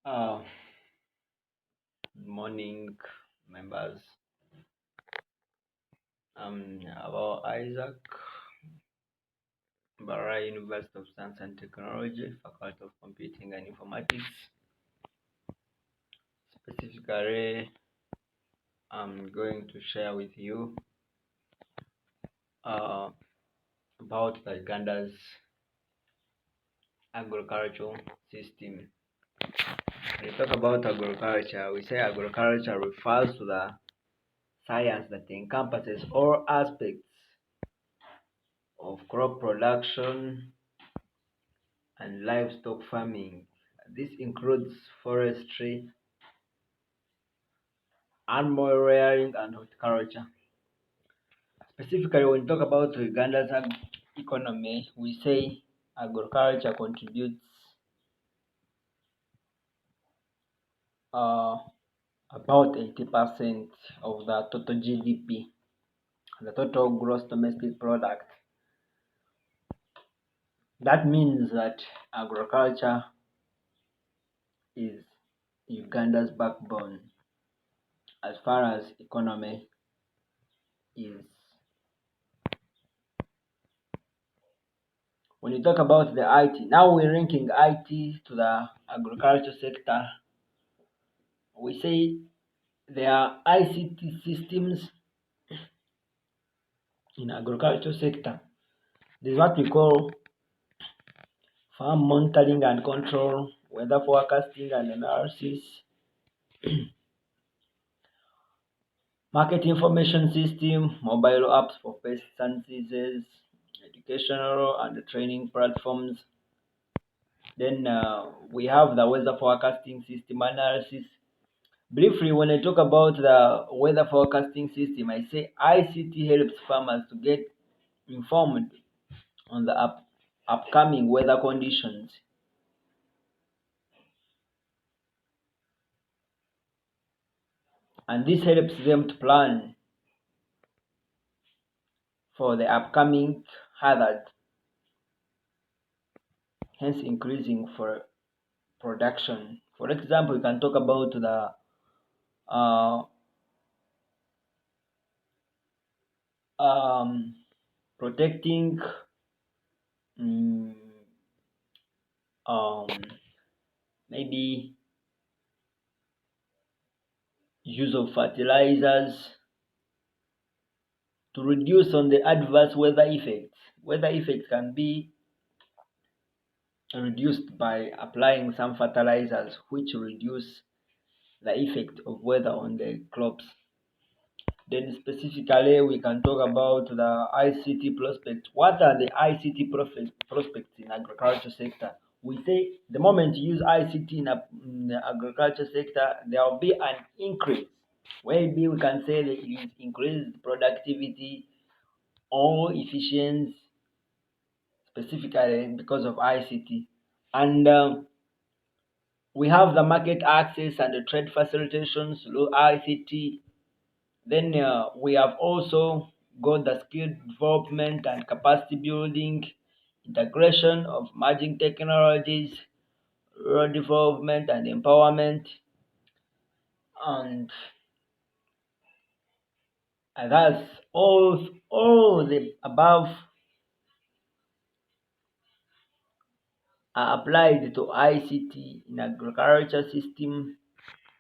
Good morning, members. I'm about Isaac, Barra University of Science and Technology, Faculty of Computing and Informatics. Specifically, I'm going to share with you uh, about the Uganda's agricultural system. When we talk about agriculture, we say agriculture refers to the science that encompasses all aspects of crop production and livestock farming. This includes forestry, animal rearing, and horticulture. Specifically, when we talk about Uganda's economy, we say agriculture contributes uh, about 80% of the total GDP, the total gross domestic product. That means that agriculture is Uganda's backbone as far as economy is. When you talk about the IT, now we're linking IT to the agriculture sector. We say there are ICT systems in agriculture sector. This is what we call farm monitoring and control, weather forecasting and analysis, market information system, mobile apps for pests and diseases, educational and training platforms. Then we have the weather forecasting system analysis. Briefly, when I talk about the weather forecasting system, I say ICT helps farmers to get informed on the upcoming weather conditions, and this helps them to plan for the upcoming hazard, hence increasing for production. For example, we can talk about the uh, um, protecting mm, um, maybe use of fertilizers to reduce on the adverse weather effects. Weather effects can be reduced by applying some fertilizers which reduce the effect of weather on the crops. Then specifically we can talk about the ICT prospects. What are the ICT prospects in agriculture sector? We say the moment you use ICT in the agriculture sector, there will be an increase. Maybe we can say that it is increased productivity or efficiency specifically because of ICT. And we have the market access and the trade facilitations through ICT. Then we have also got the skill development and capacity building, integration of emerging technologies, rural development and empowerment, and thus all the above are applied to ICT in agriculture system.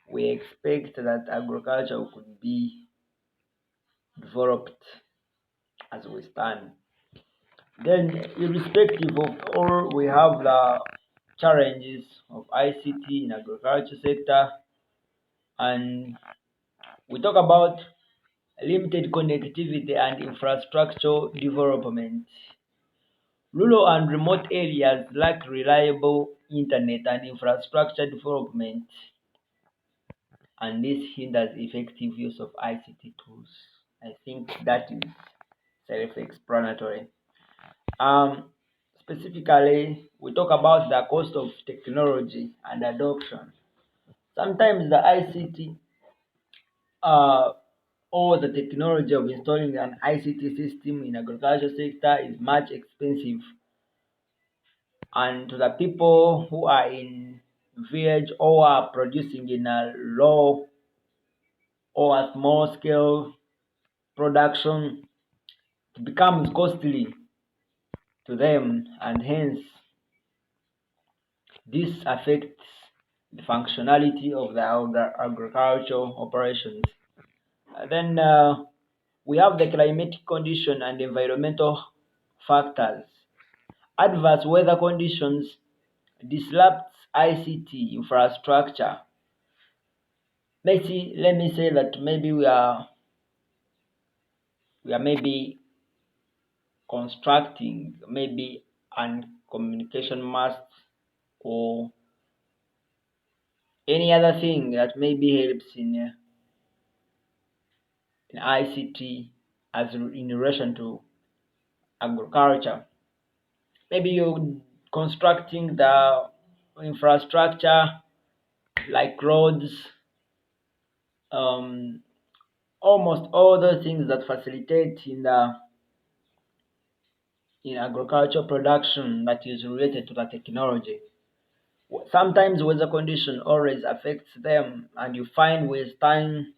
We expect that agriculture could be developed as we stand. Then, irrespective of all, we have the challenges of ICT in agriculture sector, and we talk about limited connectivity and infrastructure development. Rural and remote areas lack reliable internet and infrastructure development, and this hinders effective use of ICT tools. I think that is self-explanatory. Um, Specifically, we talk about the cost of technology and adoption. Sometimes the ICT uh, or the technology of installing an ICT system in agriculture sector is much expensive, and to the people who are in village or are producing in a low or a small scale production, it becomes costly to them, and hence this affects the functionality of the agricultural operations. Then we have the climatic condition and environmental factors. Adverse weather conditions disrupts ICT infrastructure. Let me say that maybe we are maybe constructing maybe an communication masts or any other thing that maybe helps in ICT as in relation to agriculture. Maybe you're constructing the infrastructure like roads, um, almost all the things that facilitate in agriculture production that is related to the technology. Sometimes weather condition always affects them, and you find with time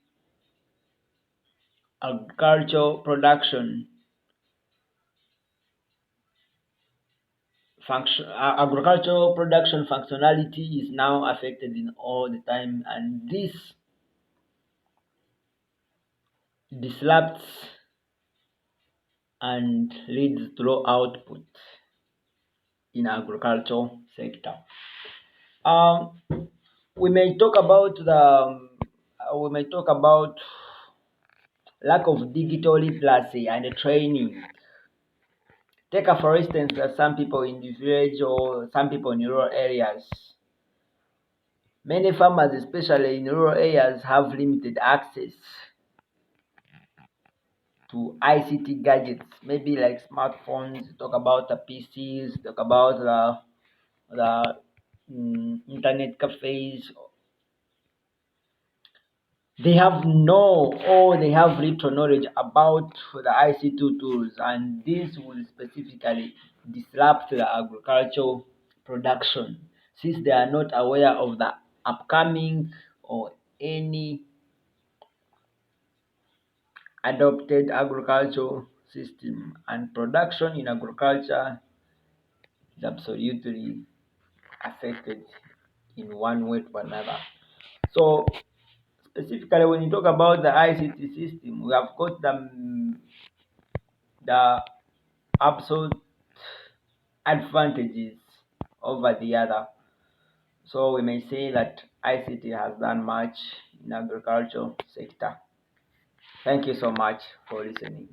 agricultural production agricultural production functionality is now affected in all the time, and this disrupts and leads to low output in agricultural sector. Um, we may talk about we may talk about lack of digital literacy and training. Take a for instance that some people in the village or some people in rural areas. Many farmers, especially in rural areas, have limited access to ICT gadgets, maybe like smartphones. Talk about the PCs. Talk about the internet cafes. They have no or they have little knowledge about the ICT tools, and this will specifically disrupt the agricultural production since they are not aware of the upcoming or any adopted agricultural system, and production in agriculture is absolutely affected in one way or another. So specifically when you talk about the ICT system, we have got the absolute advantages over the other. So we may say that ICT has done much in agricultural sector. Thank you so much for listening.